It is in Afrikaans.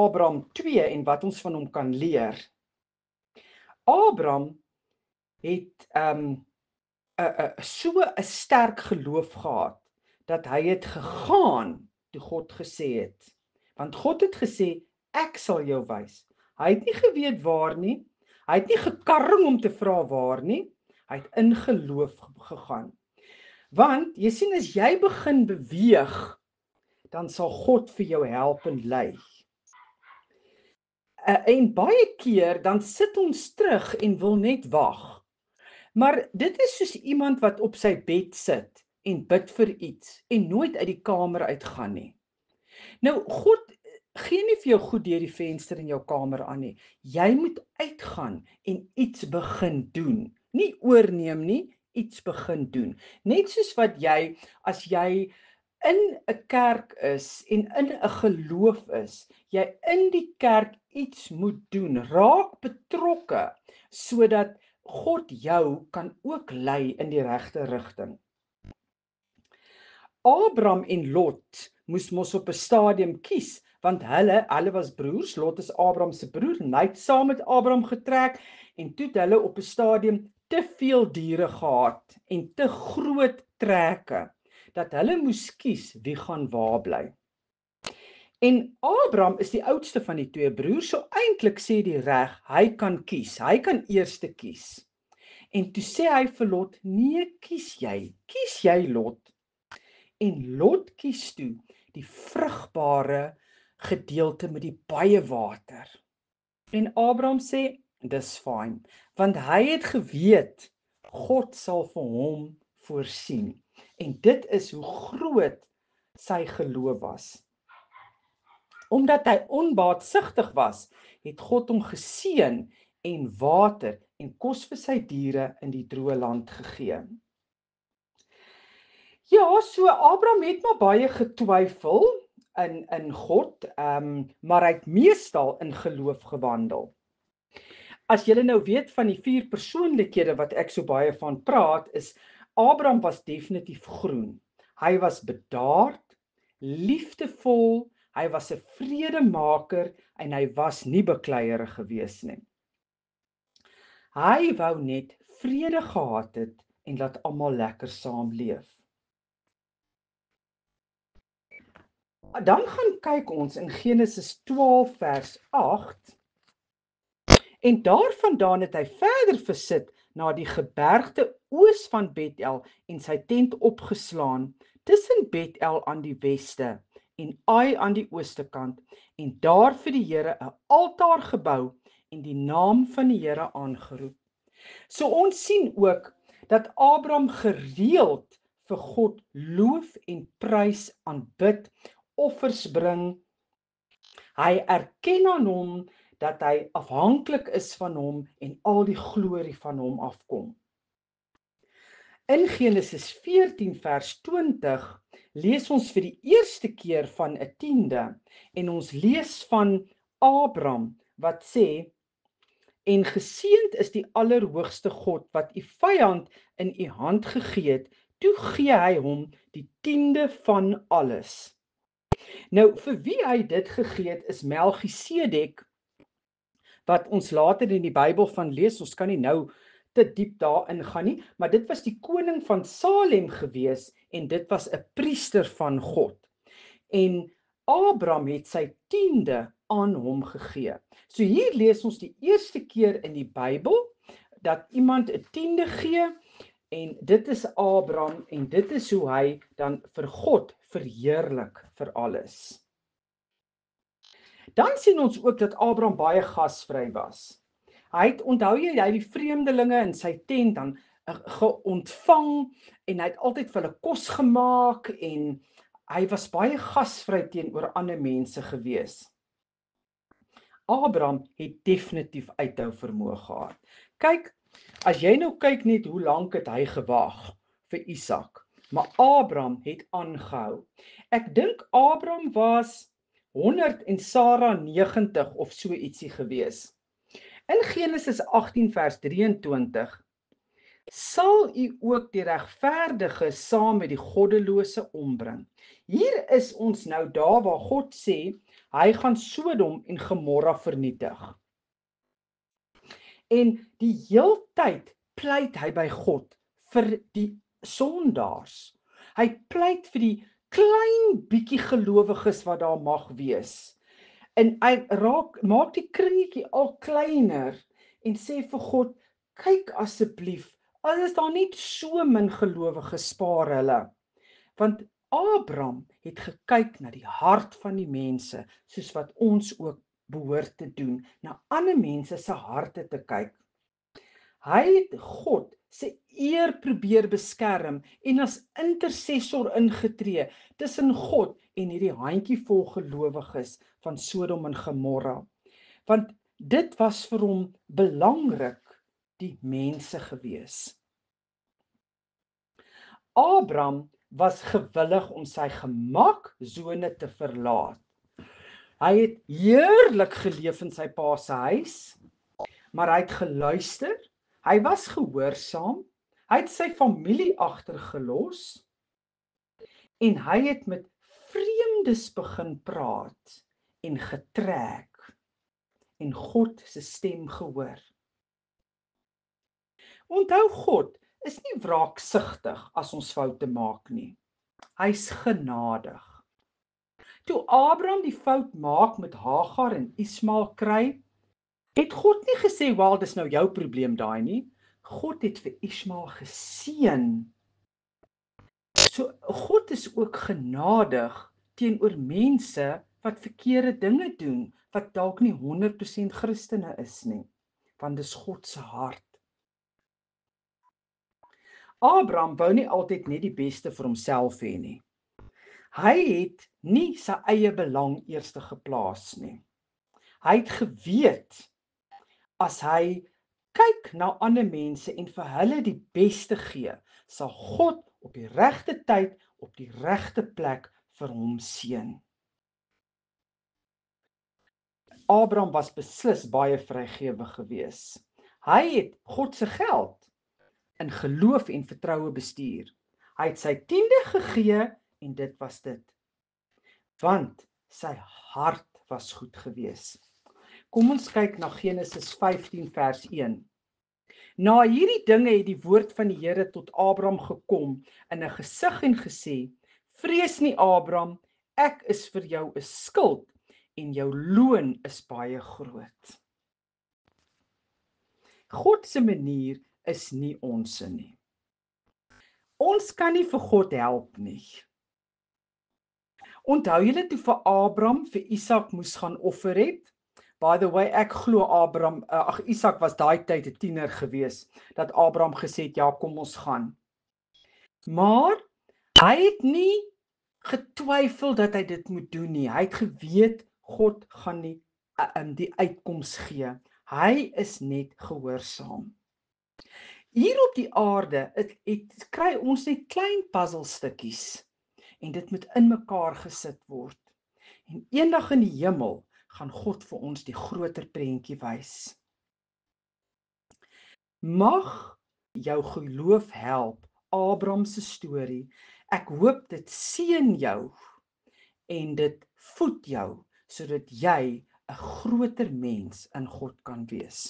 Abraham 2 en wat ons van hom kan leer. Abraham het so 'n sterk geloof gehad, dat hy het gegaan toe God gesê het. Want God het gesê, ek sal jou wys. Hy het nie geweet waar nie, hy het nie gekarring om te vra waar nie, hy het in geloof gegaan. Want, jy sien, as jy begin beweeg, dan sal God vir jou help en lei. En baie keer, dan sit ons terug en wil net wag. Maar dit is soos iemand wat op sy bed sit en bid vir iets en nooit uit die kamer uitgaan nie. Nou, God gee nie vir jou goed deur die venster in jou kamer aan nie. Jy moet uitgaan en iets begin doen. Nie oorneem nie, iets begin doen. Net soos wat jy, as jy in 'n kerk is en in 'n geloof is, jy in die kerk iets moet doen, raak betrokke, sodat God jou kan ook lei in die regte rigting. Abraham en Lot moes mos op 'n stadium kies, want hulle was broers. Lot is Abraham se broer en hy het saam met Abraham getrek en toe het hulle op 'n stadium te veel diere gehad en te groot trekke dat hulle moes kies wie gaan waar bly. En Abraham is die oudste van die twee broers, so eintlik sê die reg, hy kan kies. Hy kan eerste kies. En toe sê hy vir Lot, nee, kies jy Lot. En Lot kies toe die vrugbare gedeelte met die baie water. En Abraham sê, dis fyn, want hy het geweet, God sal vir hom voorsien. En dit is hoe groot sy geloof was. Omdat hy onbaatsigtig was, het God hom geseën en water en kos vir sy diere in die droë land gegee. Ja, so Abraham het maar baie getwyfel in God, maar hy het meestal in geloof gewandel. As julle nou weet van die 4 persoonlikhede wat ek so baie van praat, is Abraham was definitief groen. Hy was bedaard, liefdevol, hy was 'n vredemaker en hy was nie bekleierig gewees nie. Hy wou net vrede gehad het en laat almal lekker saamleef. Dan gaan kyk ons in Genesis 12 vers 8 en daarvandaan het hy verder versit na die gebergte oos van Bethel en sy tent opgeslaan tussen Bethel aan die weste en Ai aan die ooste kant en daar vir die Here 'n altaar gebou en die naam van die Here aangeroep. So ons sien ook dat Abraham gereeld vir God loof en prys, aanbid, offers bring. Hy erken aan hom dat hy afhanklik is van hom en al die glorie van hom afkom. In Genesis 14 vers 20 lees ons vir die eerste keer van 'n tiende en ons lees van Abraham wat sê, en geseënd is die Allerhoogste God wat u vyand in u hand gegee het, toe gee hy hom die 10de van alles. Nou, vir wie hy dit gegee het is Melchisedek, wat ons later in die Bybel van lees. Ons kan nie nou te diep daarin gaan nie, maar dit was die koning van Salem gewees en dit was 'n priester van God. En Abraham het sy 10de aan hom gegee. So hier lees ons die eerste keer in die Bybel dat iemand 'n 10de gee en dit is Abraham en dit is hoe hy dan vir God verheerlik vir alles. Dan sien ons ook dat Abraham baie gasvry was. Hy het, onthou jy, hy die vreemdelinge in sy tent dan geontvang en hy het altyd vir hulle kos gemaak en hy was baie gasvry teenoor ander mense gewees. Abraham het definitief uithou vermoë gehad. Kyk, as jy nou kyk net hoe lank het hy gewag vir Isak, maar Abraham het aangehou. Ek dink Abraham was 100 en Sara 90 of so ietsie gewees. In Genesis 18 vers 23 sal u ook die regverdige saam met die goddelose ombring. Hier is ons nou daar waar God sê, Hy gaan Sodom en Gomorra vernietig. En die heeltyd pleit hy by God vir die sondaars. Hy pleit vir die klein bietjie gelowiges wat daar mag wees. En hy maak die kringetjie al kleiner en sê vir God, kyk asseblief, al is daar net so min gelowiges, spaar hulle. Want Abraham het gekyk na die hart van die mense, soos wat ons ook behoort te doen, na ander mense se harte te kyk. Hy het God se eer probeer beskerm en as intercessor ingetree tussen God en hierdie handjievol gelowiges van Sodom en Gomorra. Want dit was vir hom belangrik, die mense gewees. Abraham was gewillig om sy gemaksone te verlaat. Hy het heerlik geleef in sy pa se huis, maar hy het geluister, hy was gehoorsaam, hy het sy familie agtergelos en hy het met vreemdes begin praat en getrek en God se stem gehoor. Onthou, God is nie wraaksugtig as ons foute maak nie. Hy's genadig. Toe Abraham die fout maak met Hagar en Ismael kry, het God nie gesê, "Wel, dis nou jou probleem daai nie." God het vir Ismael geseën. So God is ook genadig teenoor mense wat verkeerde dinge doen, wat dalk nie 100% Christene is nie, want dis God se hart. Abraham wou nie altyd net die beste vir homself hê nie. Hy het nie sy eie belang eerste geplaas nie. Hy het geweet, as hy kyk na ander mense en vir hulle die beste gee, sal God op die regte tyd, op die regte plek vir hom seën. Abraham was beslis baie vrygewig gewees. Hy het God se geld in geloof en vertroue bestuur. Hy het sy 10de gegee en dit was dit. Want sy hart was goed gewees. Kom ons kyk na Genesis 15 vers 1. Na hierdie dinge het die woord van die Here tot Abraham gekom in 'n gesig en gesê, "Vrees nie, Abraham, ek is vir jou 'n skild en jou loon is baie groot." God se manier is nie onsse nie. Ons kan nie vir God help nie. Onthou julle toe vir Abraham vir Isak moes gaan offer het? By the way, ek glo Isak was daai tyd 'n tiener gewees, dat Abraham gesê het, "Ja, kom ons gaan." Maar hy het nie getwyfel dat hy dit moet doen nie. Hy het geweet God gaan nie die uitkoms gee. Hy is net gehoorsaam. Hier op die aarde kry ons net klein puzzelstukkies en dit moet in mekaar gesit word. En eendag in die hemel gaan God vir ons die groter prentjie wys. Mag jou geloof help, Abraham se storie. Ek hoop dit seën jou en dit voed jou sodat jy 'n groter mens in God kan wees.